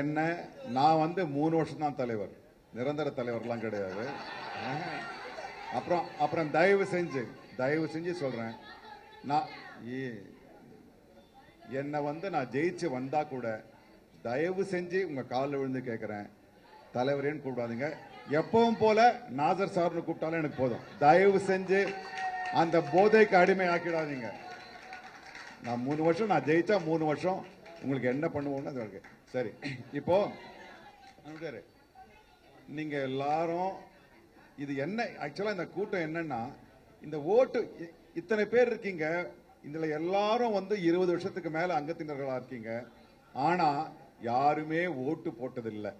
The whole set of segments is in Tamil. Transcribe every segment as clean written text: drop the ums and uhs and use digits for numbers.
என்ன நான் 3 வருஷம் தான் தலைவர், நிரந்தர தலைவர்லாம் கிடையாது. அப்புறம் தயவு செஞ்சு சொல்றேன், நான் என்ன நான் ஜெயிச்சு வந்தா கூட தயவு செஞ்சு உங்க காலில் விழுந்து கேட்கிறேன், தலைவரேன்னு கூப்பிடாதீங்க. எப்பவும் போல நாசர் சார்னு கூப்பிட்டாலும் எனக்கு போதும். தயவு செஞ்சு அந்த போதைக்கு அடிமை ஆக்கிடாதீங்க. நான் 3 வருஷம் நான் ஜெயிச்சா 3 வருஷம் உங்களுக்கு என்ன பண்ணுவோம்னு சரி. இப்போ நீங்க எல்லாரும் இது என்ன ஆக்சுவலா இந்த கூட்டம் என்னன்னா, இந்த ஓட்டு இத்தனை பேர் இருக்கீங்க, இதுல எல்லாரும் 20 வருஷத்துக்கு மேல அங்கத்தினர்களா இருக்கீங்க. ஆனா யாருமே ஓட்டு போட்டதில்லை.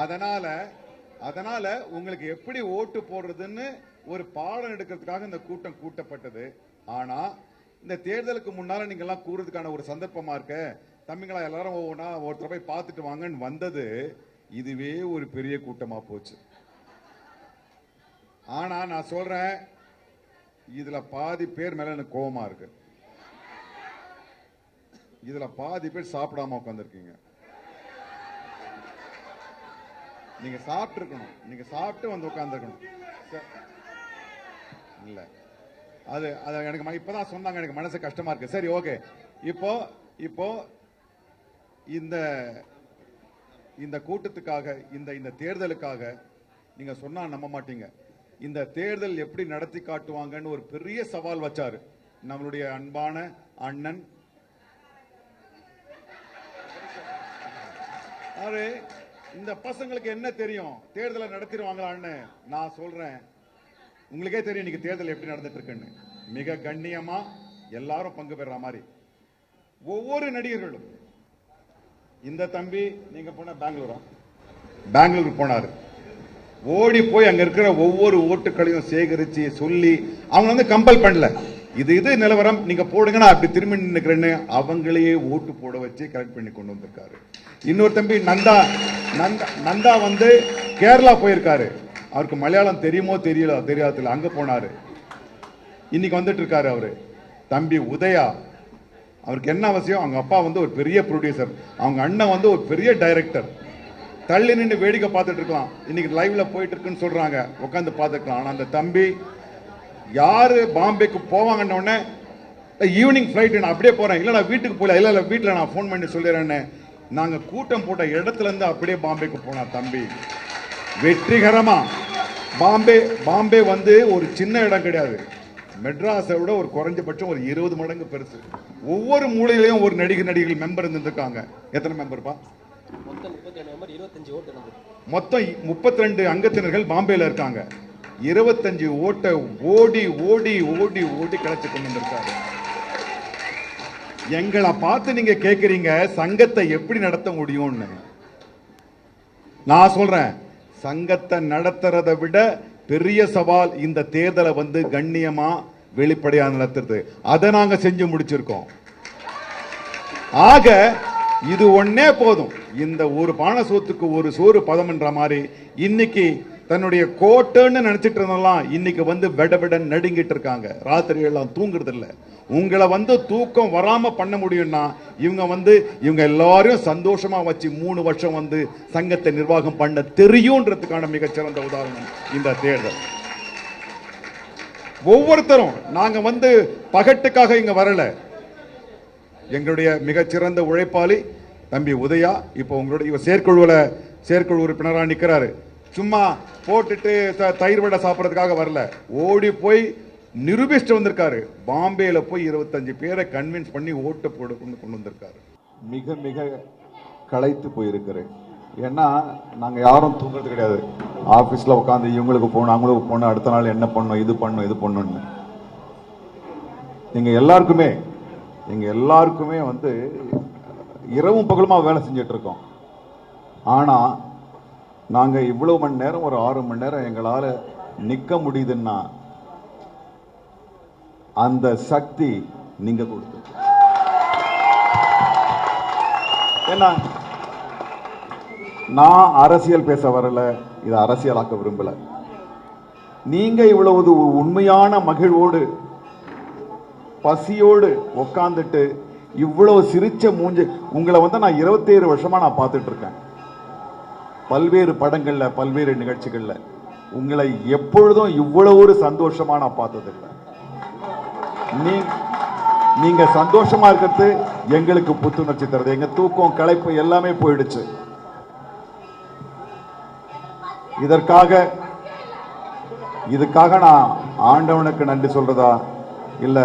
அதனால உங்களுக்கு எப்படி ஓட்டு போடுறதுன்னு ஒரு பாடம் எடுக்கிறதுக்காக இந்த கூட்டம் கூட்டப்பட்டது. ஆனா இந்த தேர்தலுக்கு முன்னால நீங்க எல்லாம் கூறுறதுக்கான ஒரு சந்தர்ப்பமா இருக்க, தம்பிங்களா எல்லாரும் ஒருத்தர் போய் பார்த்துட்டு வாங்கன்னு வந்தது, இதுவே ஒரு பெரிய கூட்டமா போச்சு. ஆனா நான் சொல்றேன், இதுல பாதி பேர் மேல எனக்கு கோபமா இருக்கு. இதுல பாதி பேர் சாப்பிடாம உட்காந்துருக்கீங்க. நீங்க சாப்பிட்டு இருக்கணும், நீங்க சாப்பிட்டு வந்து உட்காந்துருக்கணும். இல்ல அது எனக்கு இப்பதான் சொன்னாங்க, எனக்கு மனசு கஷ்டமா இருக்கு. சரி, ஓகே. இப்போ இந்த கூட்டத்துக்காக, இந்த தேர்தலுக்காக நீங்க சொன்னா நம்ப மாட்டீங்க, இந்த தேர்தல் எப்படி நடத்தி காட்டுவாங்கன்னு ஒரு பெரிய சவால் வச்சாரு நம்மளுடைய அன்பான அண்ணன். இந்த பசங்களுக்கு என்ன தெரியும் தேர்தலை நடத்திடுவாங்களான்னு? நான் சொல்றேன், உங்களுக்கே தெரியும் இன்னைக்கு தேர்தல் எப்படி நடந்துட்டு இருக்குன்னு. மிக கண்ணியமா எல்லாரும் பங்கு பெற மாதிரி ஒவ்வொரு நடிகர்களும். இந்த தம்பி நீங்க போன பெங்களூர் போனாரு, ஓடி போய் அங்க இருக்கிற ஒவ்வொரு ஓட்டுகளையும் சேகரிச்சு சொல்லி அவங்க கம்பல் பண்ணல, இது நிலவரம் நீங்க போடுங்க, நான் அப்படி திரும்பி நின்னுக்கிறேன்னு அவங்களையே ஓட்டு போட வச்சு கரெக்ட் பண்ணி கொண்டு வந்திருக்காரு. இன்னொரு தம்பி நந்தா கேரளா போயிருக்காரு. அவருக்கு மலையாளம் தெரியுமோ தெரியாது, அங்க போனாரு, இன்னைக்கு வந்துட்டு இருக்காரு அவரு. தம்பி உதயா, அவருக்கு என்ன அவசியம், அவங்க அப்பா ஒரு பெரிய ப்ரொடியூசர், அவங்க அண்ணன் ஒரு பெரிய டைரக்டர். தள்ளி நின்று வேடிக்கை பார்த்துட்டு இருக்கலாம், இன்னைக்கு லைவ்ல போயிட்டு இருக்குன்னு சொல்றாங்க, உட்காந்து பார்த்துக்கலாம். ஆனா அந்த தம்பி யாரு பாம்பேக்கு போவாங்கன்னு உடனே ஈவினிங் ஃபிளைட் நான் அப்படியே போறேன், இல்ல நான் வீட்டுக்கு போல, இல்ல வீட்டுல நான் போன் பண்ணி சொல்லிடுறேன்னு நாங்க கூட்டம் போட்ட இடத்துல இருந்து அப்படியே பாம்பேக்கு போனா தம்பி வெற்றிகரமா. பாம்பே ஒரு சின்ன இடம் கிடையாது, மெட்ராஸை விட ஒரு குறைஞ்சபட்சம் ஒரு 20 மடங்கு பெருசு. ஒவ்வொரு மூலையிலையும் ஒரு நடிகர்கள் மெம்பர் இருந்திருக்காங்க. எத்தனை மெம்பர்ப்பா? மொத்தம் 32 அங்கத்தினர்கள் பாம்பேல இருக்காங்க. 25 ஓட்டை ஓடி ஓடி ஓடி ஓடி கிடைச்சு கொண்டு வந்திருக்காரு. எங்களை பார்த்து நீங்க கேக்குறீங்க சங்கத்தை எப்படி நடத்த முடியும்னு. நான் சொல்றேன், சங்கத்தை நடத்துறதை விட பெரிய சவால் இந்த தேர்தலை கண்ணியமா வெளிப்படையா நடத்துறது. அதை நாங்க செஞ்சு முடிச்சிருக்கோம். ஆக இது ஒன்னே போதும். இந்த ஒரு பானை சோத்துக்கு ஒரு சோறு பதம்ன்ற மாதிரி இன்னைக்கு தன்னுடைய கோட்டைன்னு நினைச்சிட்டு இருந்தெல்லாம் இன்னைக்கு வெட நடுங்கிட்டு இருக்காங்க. ராத்திரி எல்லாம் தூங்குறது இல்ல. உங்களை தூக்கம் வராம பண்ண முடியும்னா இவங்க எல்லாரையும் சந்தோஷமா வச்சு 3 வருஷம் சங்கத்தை நிர்வாகம் பண்ண தெரியும்ன்றதுக்கான மிகச்சிறந்த உதாரணம் இந்த தேர்தல். ஒவ்வொருத்தரும் நாங்க பகட்டுக்காக இங்க வரல. எங்களுடைய மிகச்சிறந்த உழைப்பாளி தம்பி உதயா இப்ப உங்களுடைய செயற்குழு உறுப்பினரா நிக்கிறாரு. சும்மா போட்டுட்டு தயிர் வடை சாப்பிட்றதுக்காக வரல, ஓடி போய் நிரூபிச்சுட்டு வந்திருக்காரு. பாம்பேல போய் 25 பேரை கன்வின்ஸ் பண்ணி ஓட்டு போட கொண்டு வந்திருக்காரு. மிக மிக களைத்து போயிருக்கிறேன். ஏன்னா நாங்க யாரும் தூங்குறது கிடையாது. ஆபீஸ்ல உட்காந்து இவங்களுக்கு போகணும் அவங்களுக்கு போகணும், அடுத்த நாள் என்ன பண்ணும் இது பண்ணணும்னு. எங்க எல்லாருக்குமே இரவும் பகலுமா வேலை செஞ்சிட்டு இருக்கோம். ஆனா நாங்க இவ்வளவு மணி நேரம், ஒரு 6 மணி நேரம் எங்களால நிக்க முடியுதுன்னா அந்த சக்தி நீங்க கொடுத்து. ஏன்னா நான் அரசியல் பேச வரல, இதை அரசியலாக்க விரும்பல. நீங்க இவ்வளவு உண்மையான மகிழ்வோடு பசியோடு உட்கார்ந்துட்டு இவ்வளவு சிரிச்ச மூஞ்சு உங்களை நான் 27 வருஷமா நான் பார்த்துட்டு இருக்கேன். பல்வேறு படங்கள்ல பல்வேறு நிகழ்ச்சிகள்ல உங்களை எப்பொழுதும் இவ்வளவு ஒரு சந்தோஷமா நான் பார்த்ததில்லை. நீங்க சந்தோஷமா இருக்கிறது எங்களுக்கு புத்துணர்ச்சி தருது. எங்க தூக்கம் களைப்பு எல்லாமே போயிடுச்சு. இதுக்காக நான் ஆண்டவனுக்கு நன்றி சொல்றதா இல்ல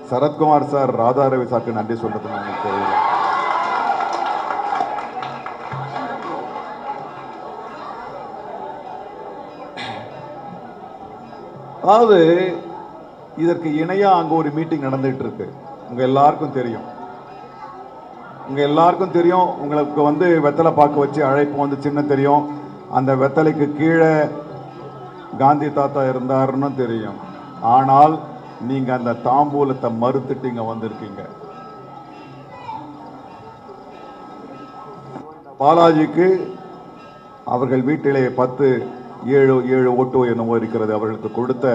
சரத்குமார் சார் ராதா ரவி சாருக்கு நன்றி சொல்றது எனக்கு தெரியல. அதாவது இதற்கு இணையா அங்க ஒரு மீட்டிங் நடந்துட்டு இருக்கு. உங்க எல்லாருக்கும் தெரியும். உங்களுக்கு வெத்தலை பாக்கு வச்சு அழைப்பு சின்ன தெரியும். அந்த வெத்தலைக்கு கீழே காந்தி தாத்தா இருந்தாருன்னு தெரியும். ஆனால் நீங்க அந்த தாம்பூலத்தை மறுத்துட்டு இங்க வந்திருக்கீங்க. பாலாஜிக்கு அவர்கள் வீட்டிலே 7 ஓட்டோ என்னவோ இருக்கிறது. அவர்களுக்கு கொடுத்த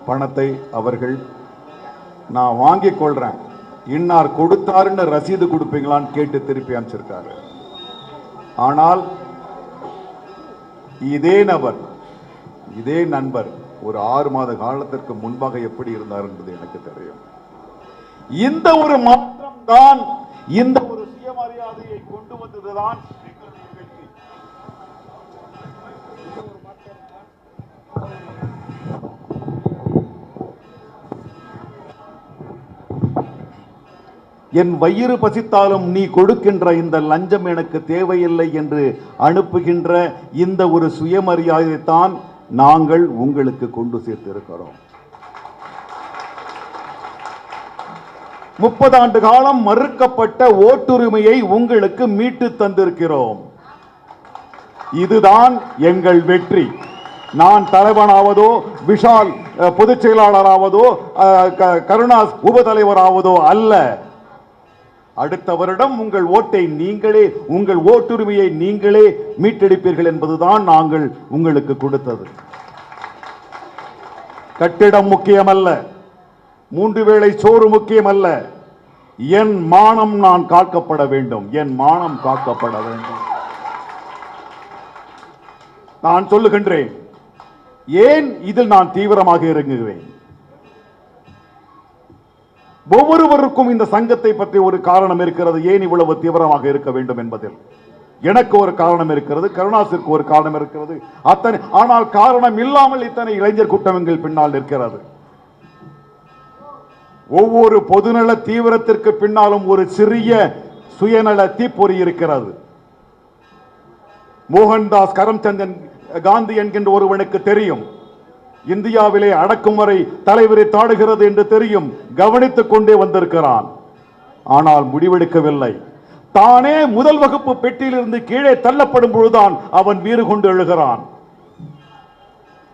பணத்தை அவர்கள் நான் வாங்கிக் கொள்றேன், இன்னார் கொடுத்தாருன்னு ரசீது கொடுப்பீங்களான்னு கேட்டு திருப்பி அனுப்பிச்சிருக்காரு. ஆனால் இதே நண்பர் ஒரு 6 மாத காலத்திற்கு முன்பாக எப்படி இருந்தார் என்பது எனக்கு தெரியும். இந்த ஒரு மாற்றம் தான், இந்த ஒரு சுயமரியாதையை கொண்டு வந்ததுதான் எங்களுடைய வெற்றி. என் வயிறு பசித்தாலும் நீ கொடுக்கின்ற இந்த லஞ்சம் எனக்கு தேவையில்லை என்று அனுப்புகின்ற இந்த ஒரு சுயமரியாதை தான் நாங்கள் உங்களுக்கு கொண்டு சேர்த்திருக்கிறோம். 30 ஆண்டு காலம் மறுக்கப்பட்ட ஓட்டுரிமையை உங்களுக்கு மீட்டு தந்திருக்கிறோம். இதுதான் எங்கள் வெற்றி. நான் தலைவனாவதோ, விஷால் பொதுச் செயலாளராவதோ, கருணா உபதலைவராவதோ அல்ல. அடுத்த வருடம் உங்கள் ஓட்டை நீங்களே, உங்கள் ஓட்டுரிமையை நீங்களே மீட்டெடுப்பீர்கள் என்பதுதான் நாங்கள் உங்களுக்கு கொடுத்தது. கட்டிடம் முக்கியமல்ல, 3 வேளை சோறு முக்கியமல்ல. என் மானம் நான் காக்கப்பட வேண்டும். என் மானம் காக்கப்பட வேண்டும். நான் சொல்லுகின்றேன், ஏன் இதில் நான் தீவிரமாக இறங்குகிறேன். ஒவ்வொருவருக்கும் இந்த சங்கத்தை பற்றி ஒரு காரணம் இருக்கிறது. ஏன் இவ்வளவு தீவிரமாக இருக்க வேண்டும் என்பதில் எனக்கு ஒரு காரணம் இருக்கிறது, கருணாசிற்கு ஒரு காரணம் இருக்கிறது. ஆனால் காரணம் இல்லாமல் இத்தனை இளைஞர் கூட்டங்கள் பின்னால் நிற்கிறது. ஒவ்வொரு பொதுநல தீவிரத்திற்கு பின்னாலும் ஒரு சிறிய சுயநல தீப்பொறி இருக்கிறது. மோகன்தாஸ் கரம்சந்த் காந்தி என்கின்ற ஒருவனுக்கு தெரியும், இந்தியாவிலே அடக்குமுறை தலைவரை தாடுகிறது என்று தெரியும். கவனித்துக் கொண்டே வந்திருக்கிறான். ஆனால் முடிவெடுக்கவில்லை. தானே முதல் வகுப்பு பெட்டியிலிருந்து கீழே தள்ளப்படும் பொழுதுதான் அவன் வீறு கொண்டு எழுகிறான்.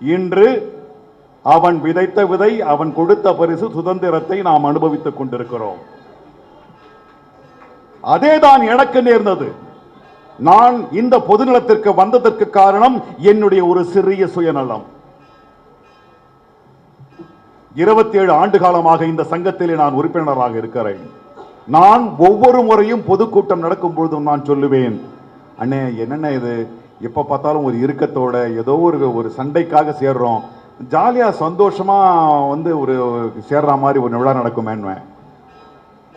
இன்று அவன் விதைத்த விதை, அவன் கொடுத்த பரிசு சுதந்திரத்தை நாம் அனுபவித்துக் கொண்டிருக்கிறோம். அதேதான் எனக்கு நேர்ந்தது. நான் இந்த பொதுநலத்திற்கு வந்ததற்கு காரணம் என்னுடைய ஒரு சிறிய சுயநலம். 27 ஆண்டு காலமாக இந்த சங்கத்திலே நான் உறுப்பினராக இருக்கிறேன். நான் ஒவ்வொரு முறையும் பொதுக்கூட்டம் நடக்கும் பொழுதும் நான் சொல்லுவேன், அண்ணே என்னென்ன இது, எப்ப பார்த்தாலும் ஒரு இறுக்கத்தோட ஏதோ ஒரு சண்டைக்காக சேர்றோம், ஜாலியா சந்தோஷமா ஒரு சேர்ற மாதிரி ஒரு விழா நடக்குமேன்னு.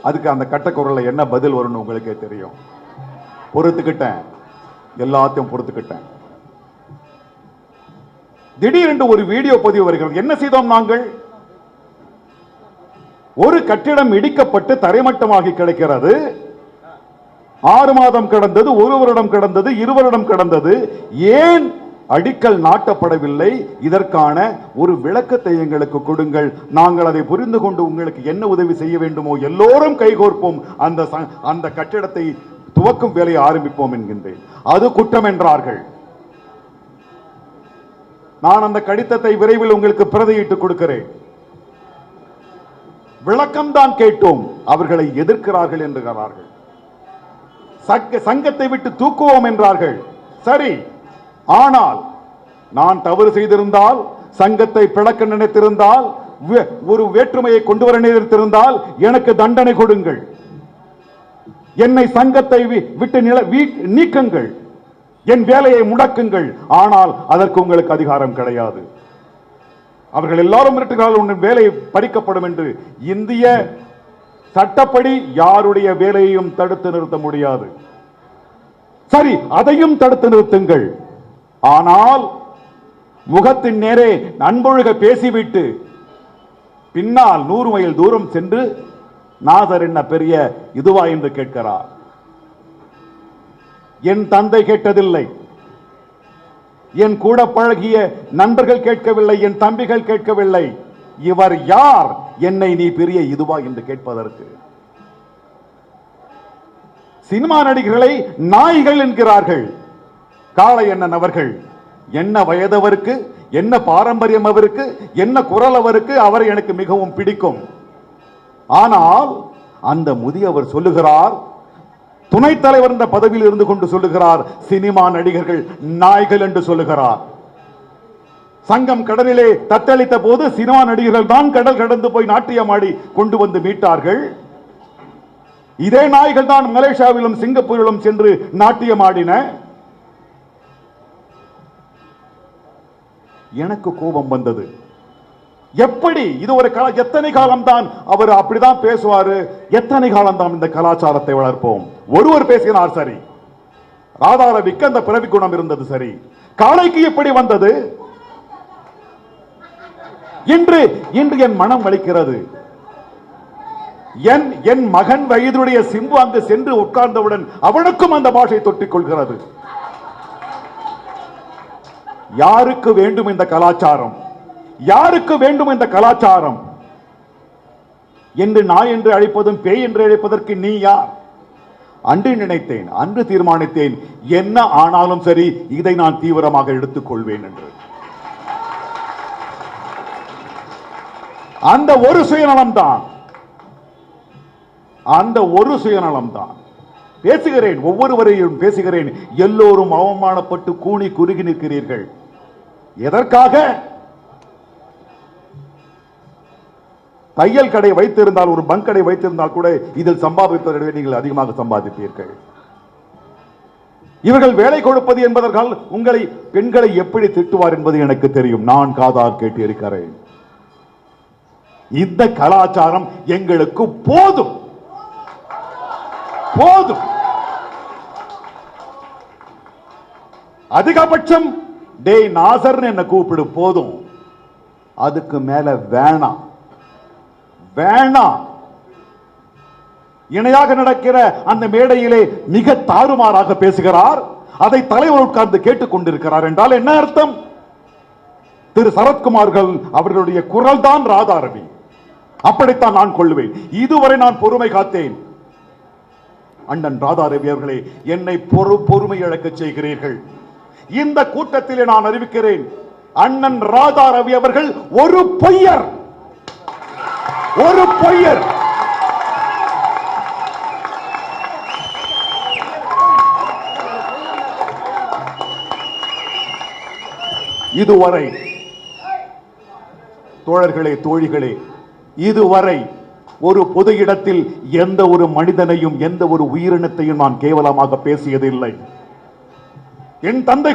அதுக்கு அந்த கட்டக்குரல்ல என்ன பதில் வரும்னு உங்களுக்கே தெரியும். பொறுத்துக்கிட்டேன், எல்லாத்தையும் பொறுத்துக்கிட்டேன். திடீரென்று ஒரு வீடியோ பதிவு வருகிறது. என்ன செய்தோம் நாங்கள்? ஒரு கட்டிடம் இடிக்கப்பட்டு தரைமட்டமாகி கிடைக்கிறது. 6 மாதம் கடந்தது, 1 வருடம் கடந்தது, 2 வருடம் கடந்தது. ஏன் அடிக்கல் நாட்டப்படவில்லை? இதற்கான ஒரு விளக்கத்தை எங்களுக்கு கொடுங்கள். நாங்கள் அதை புரிந்து கொண்டு உங்களுக்கு என்ன உதவி செய்ய வேண்டுமோ எல்லோரும் கைகோர்ப்போம், அந்த கட்டிடத்தை துவக்கும் வேலையை ஆரம்பிப்போம் என்கின்றேன். அது குற்றம் என்றார்கள். நான் அந்த கடிதத்தை விரைவில் உங்களுக்கு பிரதியிட்டு கொடுக்கிறேன். விளக்கம்தான் கேட்டோம், அவர்களை எதிர்க்கிறார்கள் என்கிறார்கள். சங்கத்தை விட்டு தூக்குவோம் என்றார்கள். சரி, ஆனால் நான் தவறு செய்திருந்தால், சங்கத்தை பிளக்க நினைத்திருந்தால், ஒரு வேற்றுமையை கொண்டு வர நினைத்திருந்தால் எனக்கு தண்டனை கொடுங்கள். என்னை சங்கத்தை விட்டு நீக்குங்கள், என் வேலையை முடக்குங்கள், ஆனால் அதற்கு உங்களுக்கு அதிகாரம் கிடையாது. அவர்கள் எல்லாரும் மிரட்டுகிறார்கள், உன் வேலை பறிக்கப்படும் என்று. இந்திய சட்டப்படி யாருடைய வேலையையும் தடுத்து நிறுத்த முடியாது. சரி, அதையும் தடுத்து நிறுத்துங்கள். ஆனால் முகத்தின் நேரே அன்பொழுக பேசிவிட்டு பின்னால் 100 மைல் தூரம் சென்று நாதர் என்ன பெரிய இதுவா என்று கேட்கிறார். என் தந்தை கேட்டதில்லை, என் கூட பழகிய நண்பர்கள் கேட்கவில்லை, என் தம்பிகள் கேட்கவில்லை. இவர் யார் என்னை நீ பெரிய இதுவா என்று கேட்பதற்கு? சினிமா நடிகர்களை நாய்கள் என்கிறார்கள். காளையண்ணன் அவர்கள் என்ன வயதவருக்கு, என்ன பாரம்பரியம் அவருக்கு, என்ன குரல் அவருக்கு, அவரை எனக்கு மிகவும் பிடிக்கும். ஆனால் அந்த முதியவர் சொல்லுகிறார், துணைத் தலைவர் என்ற பதவியில் இருந்து கொண்டு சொல்லுகிறார், சினிமா நடிகர்கள் நாய்கள் என்று சொல்லுகிறார். சங்கம் கடலிலே தத்தளித்த போது சினிமா நடிகர்கள் தான் கடல் கடந்து போய் நாட்டியமாடி கொண்டு வந்து மீட்டார்கள். இதே நாய்கள் தான் மலேசியாவிலும் சிங்கப்பூரிலும் சென்று நாட்டியமாடின. எனக்கு கோபம் வந்தது. எப்படி இது ஒரு எத்தனை காலம் தான் அவர் அப்படிதான் பேசுவாரு? எத்தனை காலம் தான் இந்த கலாச்சாரத்தை வளர்ப்போம்? ஒருவர் பேசினார் சரி, ராதாரவிக்கு அந்த பிறவி குணம் இருந்தது சரி, காளைக்கு எப்படி வந்தது? இன்று என் மனம் வலிக்கிறது. என் மகன் வயதுடைய சிம்பு அங்கு சென்று உட்கார்ந்தவுடன் அவனுக்கும் அந்த பாஷை தொட்டிக் கொள்கிறது. யாருக்கு வேண்டும் இந்த கலாச்சாரம்? யாருக்கு வேண்டும் இந்த கலாச்சாரம்? என்று நாய் என்று அழைப்பதும் பேய் என்று அழைப்பதற்கு நீ யார்? அன்று நினைத்தேன், அன்று தீர்மானித்தேன், என்ன ஆனாலும் சரி இதை நான் தீவிரமாக எடுத்துக் கொள்வேன் என்று. அந்த ஒரு சுயநலம் தான், அந்த ஒரு சுயநலம் தான். பேசுகிறேன், ஒவ்வொருவரையும் பேசுகிறேன். எல்லோரும் அவமானப்பட்டு கூணி குறுகி நிற்கிறீர்கள். எதற்காக? தையல் கடை வைத்திருந்தால், ஒரு பங்க் கடை வைத்திருந்தால் கூட இதில் சம்பாதிப்பதை நீங்கள் அதிகமாக சம்பாதிப்பீர்கள். இவர்கள் வேலை கொடுப்பது என்பதற்கால் உங்களை பெண்களை எப்படி திட்டுவார் என்பது எனக்கு தெரியும். நான் காதால் கேட்டு இருக்கிறேன். இந்த கலாச்சாரம் எங்களுக்கு போதும், போதும். அதிகபட்சம் டேய் நாசர் என்ன கூப்பிடு, போதும். அதுக்கு மேல வேணாம், வேணாம். இணையாக நடக்கிற அந்த மேடையிலே மிக தாறுமாறாக பேசுகிறார். அதை தலைவர் உட்கார்ந்து கேட்டுக் கொண்டிருக்கிறார் என்றால் என்ன அர்த்தம்? திரு சரத்குமார்கள் அவர்களுடைய குரல் தான் ராதாரவி. அப்படித்தான் நான் கொள்வேன். இதுவரை நான் பொறுமை காத்தேன். அண்ணன் ராதாரவி அவர்களே, என்னை பொறுமை இழக்க செய்கிறீர்கள். இந்த கூட்டத்திலே நான் அறிவிக்கிறேன், அண்ணன் ராதாரவி அவர்கள் ஒரு பொய்யர், ஒரு பொய்யர். இதுவரை தோழர்களே, தோழிகளே, இதுவரை ஒரு பொது இடத்தில் எந்த ஒரு மனிதனையும் எந்த ஒரு உயிரினத்தையும் நான் கேவலமாக பேசியதில்லை. என் தந்தை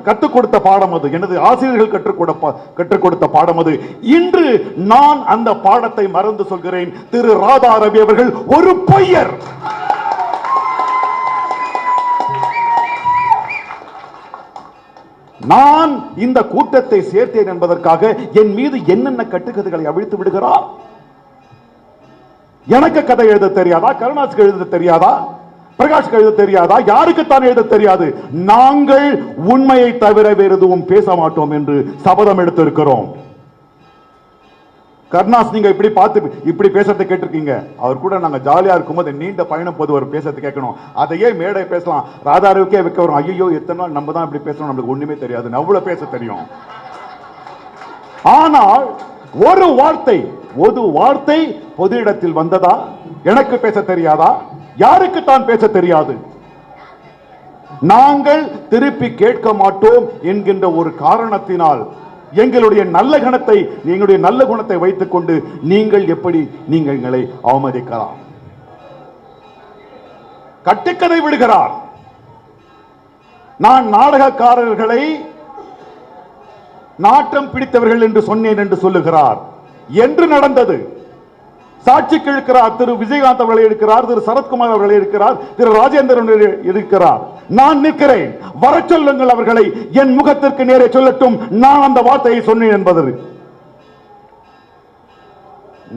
கற்றுக் கொடுத்த பாடம் அது, எனது ஆசிரியர்கள் கற்றுக் கொடுத்த பாடம் அது. இன்று நான் அந்த பாடத்தை மறந்து சொல்கிறேன். திரு ராதாரவி அவர்கள் ஒரு பொய்யர். நான் இந்த கூட்டத்தை சேர்த்தேன் என்பதற்காக என் மீது என்னென்ன கட்டுக்கதைகளை அவிழ்த்து விடுகிறார். எனக்கு கதை எழுத தெரியாதா? கருணாசுக்கு எழுத தெரியாதா? பிரகாஷ் எழுத தெரியாதா? யாருக்குத்தான் எழுத தெரியாது? நாங்கள் உண்மையை தவிர வேறு எதுவும் பேச மாட்டோம் என்று சபதம் எடுத்திருக்கிறோம். கருணாஸ் நீங்க இப்படி பார்த்து இப்படி பேசுறதை கேட்டிருக்கீங்க. அவர் கூட நாங்க ஜாலியா இருக்கும்போது நீண்ட பயணம் போது ஒரு பேசுறது கேட்கணும். அதையே மேடை பேசலாம். ராதாரவிக்கே வைக்க வரும். ஐயோ எத்தனை நாள் நம்ம தான் இப்படி பேசணும், நம்மளுக்கு ஒண்ணுமே தெரியாது, அவ்வளவு பேச தெரியும். ஆனால் ஒரு வார்த்தை பொது இடத்தில் வந்ததா? எனக்கு பேச தெரியாதா? யாருக்கு தான் பேச தெரியாது? நாங்கள் திருப்பி கேட்க மாட்டோம் என்கின்ற ஒரு காரணத்தினால் எங்களுடைய நல்ல குணத்தை வைத்துக் கொண்டு நீங்கள் எப்படி எங்களை அவமதிக்கலாம்? கட்டுக்கதை விடுகிறார். நான் நாடகக்காரர்களை நாட்டம் பிடித்தவர்கள் என்று சொன்னேன் என்று சொல்லுகிறார். என்று நடந்தது சாட்சிக்கு இருக்கிறார். திரு விஜயகாந்த் அவர்களை இருக்கிறார், திரு சரத்குமார் அவர்களை இருக்கிறார், திரு ராஜேந்திரன் இருக்கிறார். நான் நிற்கிறேன், வர சொல்லுங்கள் அவர்களை, என் முகத்திற்கு நேரே சொல்லட்டும் நான் அந்த வார்த்தையை சொன்னேன் என்பது.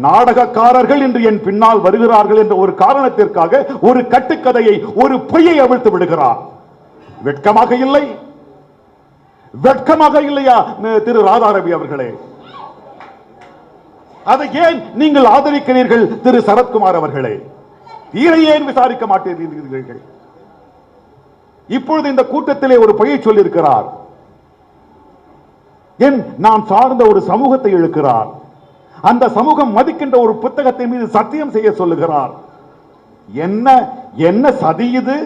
நாடகக்காரர்கள் இன்று என் பின்னால் வருகிறார்கள் என்ற ஒரு காரணத்திற்காக ஒரு கட்டுக்கதையை, ஒரு பொய்யை அவிழ்த்து விடுகிறார். வெட்கமாக இல்லை? வெட்கமாக இல்லையா திரு ராதாரவி அவர்களே? அதை ஏன் நீங்கள் ஆதரிக்கிறீர்கள் திரு சரத்குமார் அவர்களே? இதை ஏன் விசாரிக்க மாட்டேன்? இப்பொழுது இந்த கூட்டத்திலே ஒரு பொய்யை சொல்லியிருக்கிறார். நான் சார்ந்த ஒரு சமூகத்தை இழுக்கிறார். அந்த சமூகம் மதிக்கின்ற ஒரு புத்தகத்தை மீது சத்தியம் செய்ய சொல்லுகிறார். என்ன என்ன சதி இது?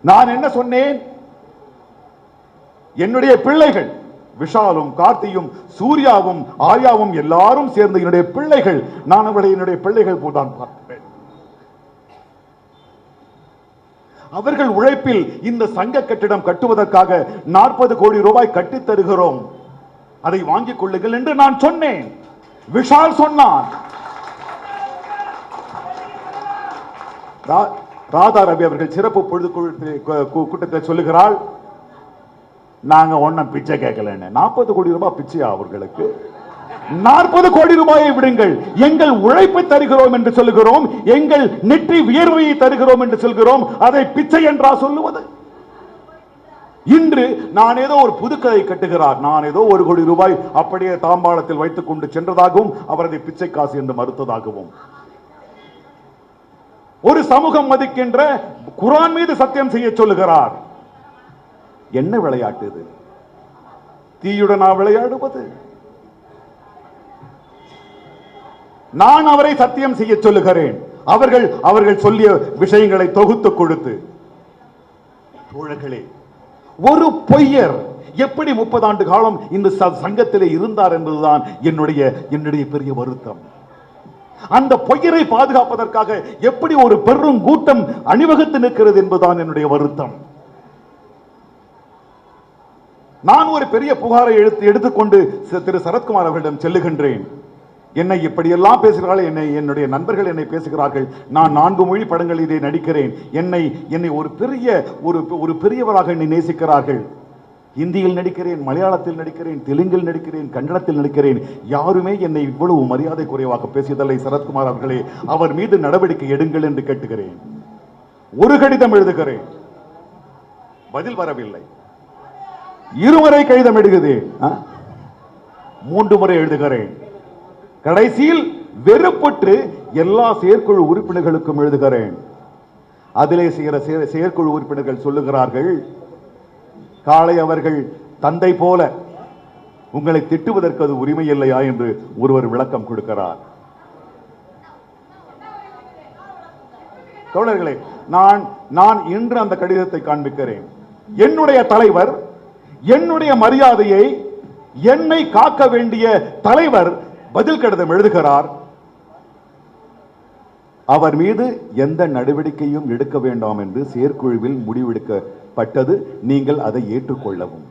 நான் என்ன சொன்னேன்? என்னுடைய பிள்ளைகள் விஷாலும் கார்த்தியும் சூர்யாவும் ஆர்யாவும் எல்லாரும் சேர்ந்து என்னுடைய பிள்ளைகள், நான் அவர்களை என்னுடைய பிள்ளைகள் போதான் பார்ப்பேன். அவர்கள் உழைப்பில் இந்த சங்க கட்டிடம் கட்டுவதற்காக 40 கோடி ரூபாய் கட்டித் தருகிறோம், அதை வாங்கிக் கொள்ளுங்கள் என்று நான் சொன்னேன். விஷால் சொன்னான். ராதா ரவி அவர்கள் சிறப்பு பொழுது கூட்டத்தில் சொல்லுகிறாள், நாங்க ஒன்னும் பிச்சை கேட்கலன்னு. 40 கோடி ரூபாய் பிச்சையா அவர்களுக்கு? 40 கோடி ரூபாயை விடுங்கள், எங்கள் உழைப்பை தருகிறோம் என்று சொல்லுகிறோம், எங்கள் நெற்றி வியர்வையை தருகிறோம் என்று சொல்கிறோம், அதை பிச்சை என்றா சொல்லுவது? இன்று நான் ஏதோ ஒரு புதுக்கதை கட்டுகிறார். நான் ஏதோ 1 கோடி ரூபாய் அப்படியே தாம்பாளத்தில் வைத்துக் கொண்டு சென்றதாகவும் அவரது பிச்சை காசு என்று மறுத்ததாகவும். ஒரு சமூகம் மதிக்கின்ற குர்ஆன் மீது சத்தியம் செய்ய சொல்லுகிறார். என்ன விளையாட்டு இது? தீயுடனா விளையாடுவது? நான் அவரை சத்தியம் செய்ய சொல்லுகிறேன். அவர்கள் சொல்லிய விஷயங்களை தொகுத்து கொடுத்து, தோழர்களே, ஒரு பொய்யர் எப்படி 30 ஆண்டு காலம் இந்த சங்கத்திலே இருந்தார் என்பதுதான் என்னுடைய பெரிய வருத்தம். அந்த பொய்யரை பாதுகாப்பதற்காக எப்படி ஒரு பெரும் கூட்டம் அணிவகுத்து நிற்கிறது என்பதுதான் என்னுடைய வருத்தம். நான் ஒரு பெரிய புகாரை எடுத்துக்கொண்டு திரு சரத்குமார் அவர்களிடம் செல்லுகின்றேன். என்னை இப்படியெல்லாம் பேசுகிறார்கள், என்னுடைய நண்பர்கள் என்னை பேசுகிறார்கள், நான் 4 மொழி படங்கள் இதை நடிக்கிறேன், என்னை ஒரு பெரியவராக என்னை நேசிக்கிறார்கள். ஹிந்தியில் நடிக்கிறேன், மலையாளத்தில் நடிக்கிறேன், தெலுங்கில் நடிக்கிறேன், கன்னடத்தில் நடிக்கிறேன். யாருமே என்னை இவ்வளவு மரியாதை குறைவாக பேசியதில்லை. சரத்குமார் அவர்களே, அவர் மீது நடவடிக்கை எடுங்கள் என்று கேட்டுகிறேன். ஒரு கடிதம் எழுதுகிறேன், பதில் வரவில்லை. 2 முறை கடிதம் எழுதுகிறேன், 3 முறை எழுதுகிறேன். கடைசியில் வெறுப்பட்டு எல்லா செயற்குழு உறுப்பினர்களுக்கும் எழுதுகிறேன். அதிலே செயற்குழு உறுப்பினர்கள் சொல்லுகிறார்கள், காலை அவர்கள் தந்தை போல உங்களை திட்டுவதற்கு அது உரிமை இல்லையா என்று ஒருவர் விளக்கம் கொடுக்கிறார். தோழர்களே, நான் இன்று அந்த கடிதத்தை காண்பிக்கிறேன். என்னுடைய தலைவர், என்னுடைய மரியாதையை, என்னை காக்க வேண்டிய தலைவர் பதில் கடிதம் எழுதுகிறார். அவர் மீது எந்த நடவடிக்கையும் எடுக்க வேண்டாம் என்று செயற்குழுவில் முடிவெடுக்கப்பட்டது. நீங்கள் அதை ஏற்றுக்கொள்ளவும்.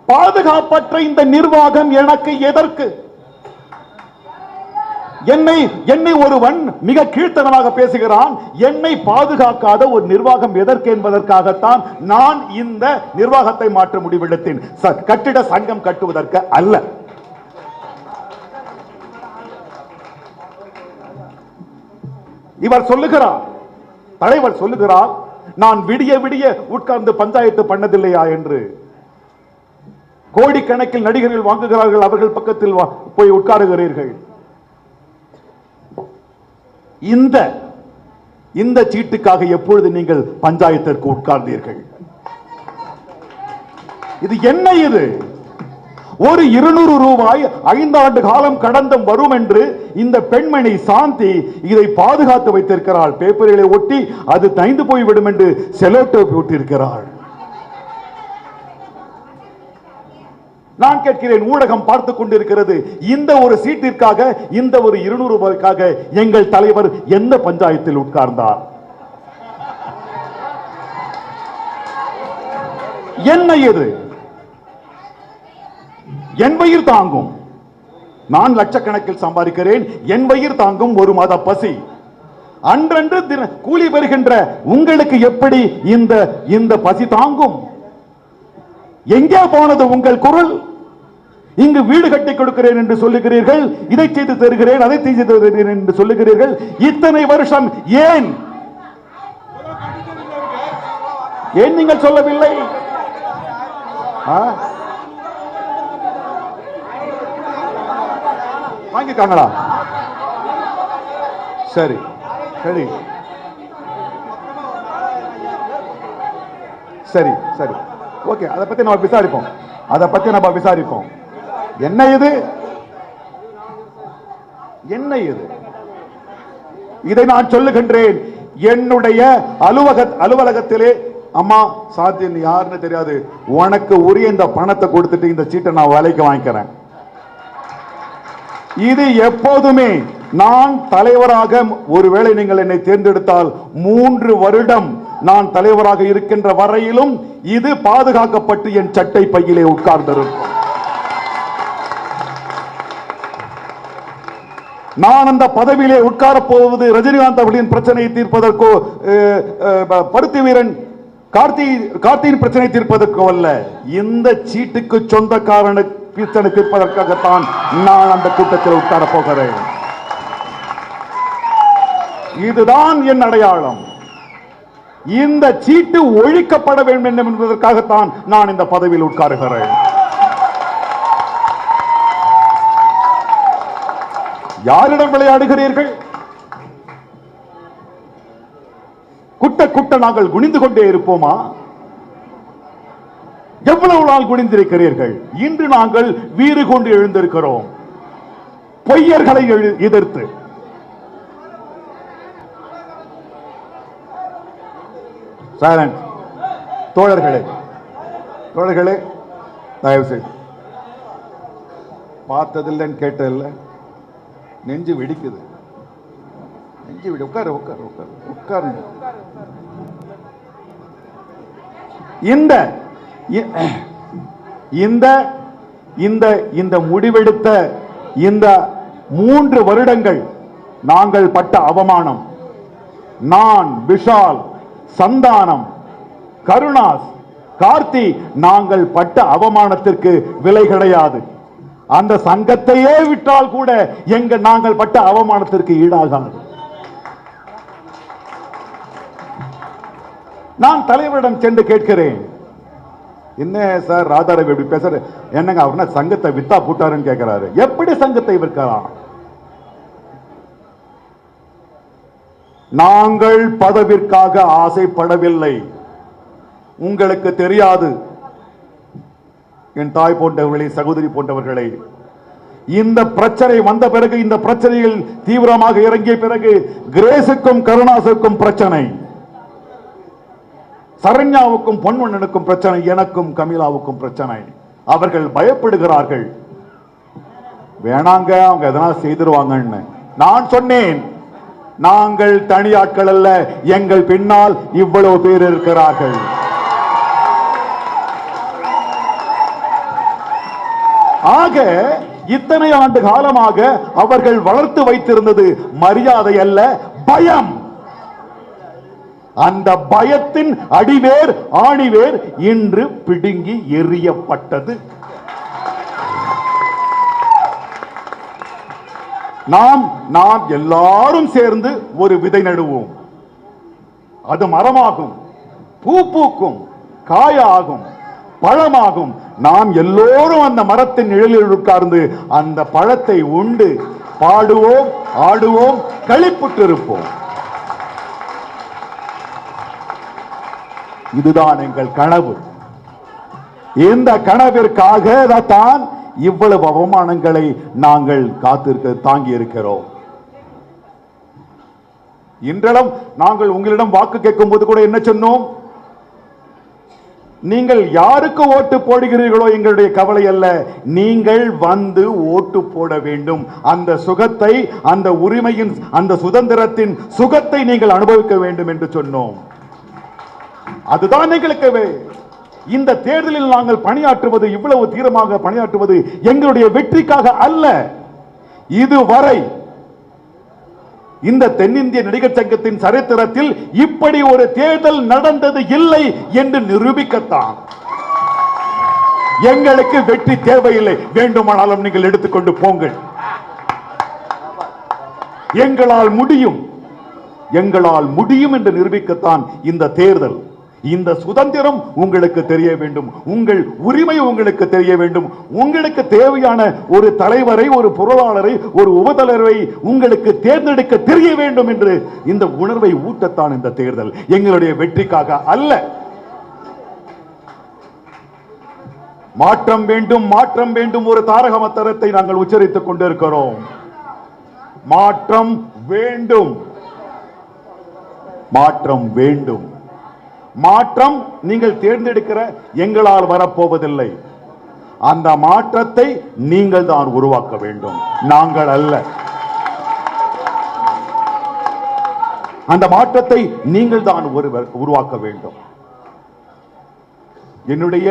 பாதுகாப்பற்ற இந்த நிர்வாகம் எனக்கு எதற்கு? என்னை ஒருவன் மிக கீழ்த்தனமாக பேசுகிறான். என்னை பாதுகாக்காத ஒரு நிர்வாகம் எதற்கு என்பதற்காகத்தான் நான் இந்த நிர்வாகத்தை மாற்ற முடிவெடுத்தேன். கட்டிட சங்கம் கட்டுவதற்கு அல்ல. இவர் சொல்லுகிறார், தலைவர் சொல்லுகிறார், நான் விடிய விடிய உட்கார்ந்து பஞ்சாயத்து பண்ணதில்லையா என்று. கோடிக்கணக்கில் நடிகர்கள் வாங்குகிறார்கள், அவர்கள் பக்கத்தில் போய் உட்காருகிறீர்கள். இந்த சீட்டுக்காக எப்பொழுது நீங்கள் பஞ்சாயத்திற்கு உட்கார்ந்தீர்கள்? இது என்ன? இது ஒரு 200 ரூபாய் 5 ஆண்டு காலம் கடந்தும் வரும் என்று இந்த பெண்மணி சாந்தி இதை பாதுகாத்து வைத்திருக்கிறாள். பேப்பர்களை ஒட்டி அது தைந்து போய்விடும் என்று செலோட்டோ போட்டிருக்கிறாள். நான் கேட்கிறேன், ஊடகம் பார்த்து கொண்டிருக்கிறது, இந்த ஒரு சீட்டிற்காக, இந்த ஒரு 200 ரூபாய்க்காக எங்கள் தலைவர் எந்த பஞ்சாயத்தில் உட்கார்ந்தார்? என்ன இது? என் வயிறு தாங்கும். நான் லட்சக்கணக்கில் சம்பாதிக்கிறேன், என் வயிறு தாங்கும் ஒரு மாத பசி. அன்றன்று கூலி பெறுகின்ற உங்களுக்கு எப்படி இந்த பசி தாங்கும்? எங்கே போனது உங்கள் குரல்? இங்கு வீடு கட்டி கொடுக்கிறேன் என்று சொல்லுகிறீர்கள், இதை செய்து தருகிறேன், அதை செய்து தருகிறேன் என்று சொல்லுகிறீர்கள். இத்தனை வருஷம் ஏன் நீங்கள் சொல்லவில்லை? வாங்கிக்காங்களா? சரி சரி சரி சரி, ஓகே, அதை பத்தி நம்ம விசாரிப்போம். என்ன இது? என்ன இது? இதை நான் சொல்லுகின்றேன். என்னுடைய அலுவலகத்திலே, அம்மா சாத்தியன் யாருன்னு தெரியாது, உனக்கு உரிய இந்த பணத்தை கொடுத்துட்டு இந்த சீட்டை நான் விலைக்கு வாங்கிக்கிறேன். இது எப்போதுமே நான் தலைவராக, ஒருவேளை நீங்கள் என்னை தேர்ந்தெடுத்தால் 3 வருடம் நான் தலைவராக இருக்கின்ற வரையிலும் இது பாதுகாக்கப்பட்டு என் சட்டை பையிலே உட்கார்ந்திருக்கும். நான் அந்த பதவியிலே உட்கார போவது ரஜினிகாந்த் அவர்களின் பிரச்சனையை தீர்ப்பதற்கோ, பருத்தி வீரன் கார்த்தியின் பிரச்சனை தீர்ப்பதற்கோ அல்ல, இந்த சீட்டுக்கு சொந்தக்காரன பிரச்சனை தீர்ப்பதற்காகத்தான் நான் அந்த கூட்டத்தில் உட்கார போகிறேன். இதுதான் என் அடையாளம். இந்த சீட்டு ஒழிக்கப்பட வேண்டும் என்பதற்காகத்தான் நான் இந்த பதவியில் உட்காருகிறேன். யாரிடம் விளையாடுகிறீர்கள்? குட்ட நாங்கள் குனிந்து கொண்டே இருப்போமா? எவ்வளவு நாள் குனிந்திருக்கிறீர்கள்? இன்று நாங்கள் வீறு கொண்டு எழுந்திருக்கிறோம், பொய்யர்களை எதிர்த்து. சைலண்ட். தோழர்களே தயவு செய்து, பார்த்ததில்லைன்னு கேட்டதில்லை, நெஞ்சு வெடிக்குது. உட்காரு. இந்த முடிவெடுத்த இந்த 3 வருடங்கள் நாங்கள் பட்ட அவமானம், நான், விஷால், சந்தானம், கருணாஸ், கார்த்தி, நாங்கள் பட்ட அவமானத்திற்கு விலை கிடையாது. அந்த சங்கத்தையே விட்டால் கூட நாங்கள் பட்ட அவமானத்திற்கு ஈடாகாது. நான் தலைவரிடம் சென்று கேட்கிறேன், என்ன சார் ராதாரவி எப்படி பேசுற? என்னங்க அவர் சங்கத்தை வித்தா போட்டாருன்னு கேட்கிறாரு. எப்படி சங்கத்தை விற்கலாம்? நாங்கள் பதவிற்காக ஆசைப்படவில்லை. உங்களுக்கு தெரியாது, என் தாய் போன்றவர்களை, சகோதரி போன்றவர்களை, இந்த பிரச்சனை வந்த பிறகு, இந்த பிரச்சனையில் தீவிரமாக இறங்கிய பிறகு, கிரேஸுக்கும் கருணாசுக்கும் பிரச்சனை, சரண்யாவுக்கும் பொன்வண்ணனுக்கும் பிரச்சனை, எனக்கும் கமிலாவுக்கும் பிரச்சனை. அவர்கள் பயப்படுகிறார்கள், வேணாங்க அவங்க எதனா செய்திருவாங்கன்னு. நான் சொன்னேன், நாங்கள் தனியாட்கள் அல்ல, எங்கள் பின்னால் இவ்வளவு பேர் இருக்கிறார்கள். ஆக இத்தனை ஆண்டு காலமாக அவர்கள் வளர்த்து வைத்திருந்தது மரியாதை அல்ல, பயம். அந்த பயத்தின் அடிவேர், ஆணிவேர் இன்று பிடுங்கி எறியப்பட்டது. நாம் எல்லாரும் சேர்ந்து ஒரு விதை நடுவோம். அது மரமாகும், பூ பூக்கும், காயாகும், பழமாகும். நாம் எல்லோரும் அந்த மரத்தின் நிழலில் உட்கார்ந்து அந்த பழத்தை உண்டு பாடுவோம், ஆடுவோம், களிப்புற்றிருப்போம். இதுதான் எங்கள் கனவு. இந்த கனவிற்காக தான் இவ்வளவு அவமானங்களை நாங்கள் தாங்கி இருக்கிறோம். இன்றும் நாங்கள் உங்களிடம் வாக்கு கேட்கும் போது கூட என்ன சொன்னோம்? நீங்கள் யாருக்கு ஓட்டு போடுகிறீர்களோ எங்களுடைய கவலை அல்ல, நீங்கள் வந்து ஓட்டு போட வேண்டும். அந்த சுகத்தை, அந்த உரிமையின், அந்த சுதந்திரத்தின் சுகத்தை நீங்கள் அனுபவிக்க வேண்டும் என்று சொன்னோம். அதுதான் எங்களுக்கு. இந்த தேர்தலில் நாங்கள் பணியாற்றுவது, இவ்வளவு தீவிரமாக பணியாற்றுவது எங்களுடைய வெற்றிக்காக அல்ல. இதுவரை இந்த தென்னிந்திய நடிகர் சங்கத்தின் சரித்திரத்தில் இப்படி ஒரு தேர்தல் நடந்தது இல்லை என்று நிரூபிக்கத்தான். எங்களுக்கு வெற்றி தேவையில்லை, வேண்டுமானாலும் நீங்கள் எடுத்துக்கொண்டு போங்கள். எங்களால் முடியும், எங்களால் முடியும் என்று நிரூபிக்கத்தான் இந்த தேர்தல். இந்த சுதந்திரம் உங்களுக்கு தெரிய வேண்டும், உங்கள் உரிமை உங்களுக்கு தெரிய வேண்டும். உங்களுக்கு தேவையான ஒரு தலைவரை, ஒரு பொருளாளரை, ஒரு உபதலைவரை உங்களுக்கு தேர்ந்தெடுக்க தெரிய வேண்டும் என்று இந்த உணர்வை ஊட்டத்தான் இந்த தேர்தல், எங்களுடைய வெற்றிக்காக அல்ல. மாற்றம் வேண்டும், மாற்றம் வேண்டும், ஒரு தாரக மந்திரத்தை நாங்கள் உச்சரித்துக் கொண்டிருக்கிறோம். மாற்றம் வேண்டும், மாற்றம் வேண்டும். மாற்றம் நீங்கள் தேர்ந்தெடுக்கிற எங்களால் வரப்போவதில்லை. அந்த மாற்றத்தை நீங்கள் தான் உருவாக்க வேண்டும், நாங்கள் அல்ல. அந்த மாற்றத்தை நீங்கள் தான் உருவாக்க வேண்டும். என்னுடைய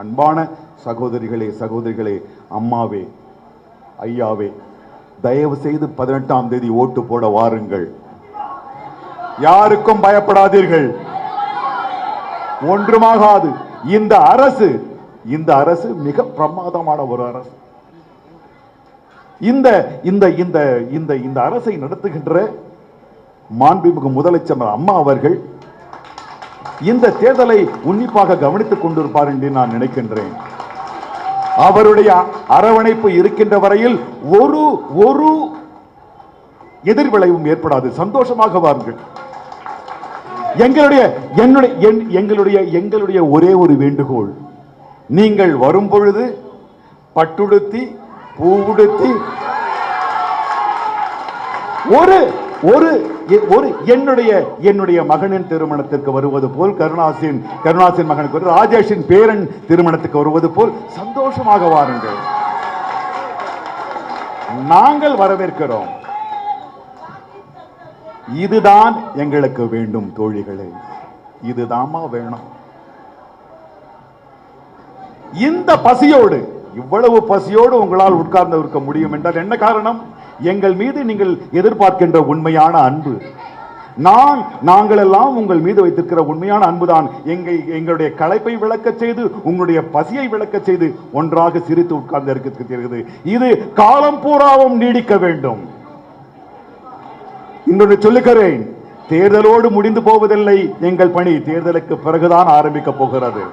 அன்பான சகோதரிகளே, சகோதரிகளே, அம்மாவே, ஐயாவே, தயவு செய்து 18ஆம் தேதி ஓட்டு போட வாருங்கள். யாருக்கும் பயப்படாதீர்கள், ஒன்றுமாகாது. இந்த அரசு, இந்த அரசு மிக பிரமாதமான ஒரு அரசு. இந்த இந்த இந்த இந்த இந்த அரசை நடத்துகின்ற மாண்புமிகு முதலமைச்சர் அம்மா அவர்கள் இந்த தேர்தலை உன்னிப்பாக கவனித்துக் கொண்டிருப்பார் என்று நான் நினைக்கின்றேன். அவருடைய அரவணைப்பு இருக்கின்ற வரையில் ஒரு ஒரு எதிர்விளைவும் ஏற்படாது. சந்தோஷமாக வாருங்கள். எங்களுடைய ஒரே ஒரு வேண்டுகோள், நீங்கள் வரும் பொழுது பட்டுடுத்தி பூவுடுத்தி ஒரு ஒரு ஒரு என்னுடைய மகனின் திருமணத்திற்கு வருவது போல், கருணாசின் மகனுக்கு, ராஜேஷின் பேரன் திருமணத்துக்கு வருவது போல் சந்தோஷமாக வாருங்கள். நாங்கள் வரவேற்கிறோம். இதுதான் எங்களுக்கு வேண்டும் தோழிகளே, இதுதாமா வேணும். இந்த பசியோடு, இவ்வளவு பசியோடு உங்களால் உட்கார்ந்து இருக்க முடியும் என்றால் என்ன காரணம்? எங்கள் மீது நீங்கள் எதிர்பார்க்கின்ற உண்மையான அன்பு. நாங்கள் எல்லாம் உங்கள் மீது வைத்திருக்கிற உண்மையான அன்புதான் எங்களுடைய களைப்பை விளக்க செய்து, உங்களுடைய பசியை விளக்க செய்து ஒன்றாக சிரித்து உட்கார்ந்து இருக்கிறது. இது காலம் பூராவும் நீடிக்க வேண்டும். இன்னொன்று சொல்லுகிறேன், தேர்தலோடு முடிந்து போவதில்லை எங்கள் பணி, தேர்தலுக்கு பிறகுதான் ஆரம்பிக்க போகிறது.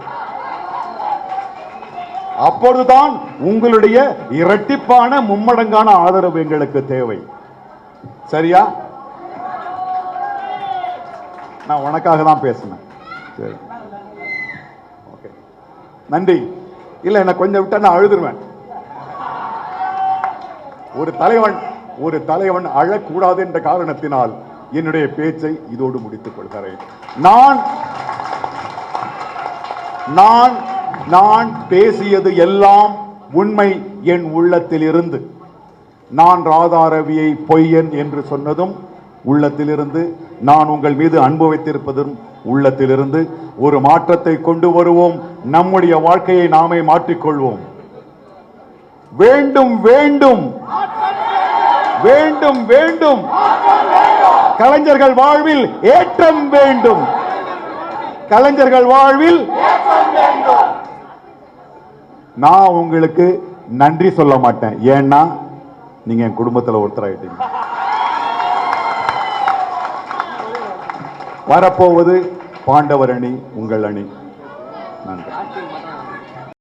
அப்பொழுதுதான் உங்களுடைய இரட்டிப்பான மும்மடங்கான ஆதரவு எங்களுக்கு தேவை. சரியா? நான் உனக்காக தான் பேசினேன். சரி, ஓகே, நன்றி. இல்ல, என்ன கொஞ்சம் விட்டா நான் அழுதுருவேன். ஒரு தலைவன் அழக்கூடாது என்ற காரணத்தினால் என்னுடைய பேச்சை இதோடு முடித்துக் கொள்கிறேன். நான் பேசியது எல்லாம் உண்மை என் உள்ளத்தில் இருந்து. நான் ராதாரவியை பொய்யன் என்று சொன்னதும் உள்ளத்திலிருந்து, நான் உங்கள் மீது அன்பு வைத்திருப்பதும் உள்ளத்திலிருந்து. ஒரு மாற்றத்தை கொண்டு வருவோம், நம்முடைய வாழ்க்கையை நாமே மாற்றிக்கொள்வோம். வேண்டும் வேண்டும் வேண்டும் வேண்டும், கலைஞர்கள் வாழ்வில் ஏற்றம் வேண்டும், கலைஞர்கள் வாழ்வில். நான் உங்களுக்கு நன்றி சொல்ல மாட்டேன், ஏன்னா நீங்க என் குடும்பத்தில் ஒருத்தராயிட்டீங்க. வரப்போவது பாண்டவர் அணி, உங்கள் அணி. நன்றி.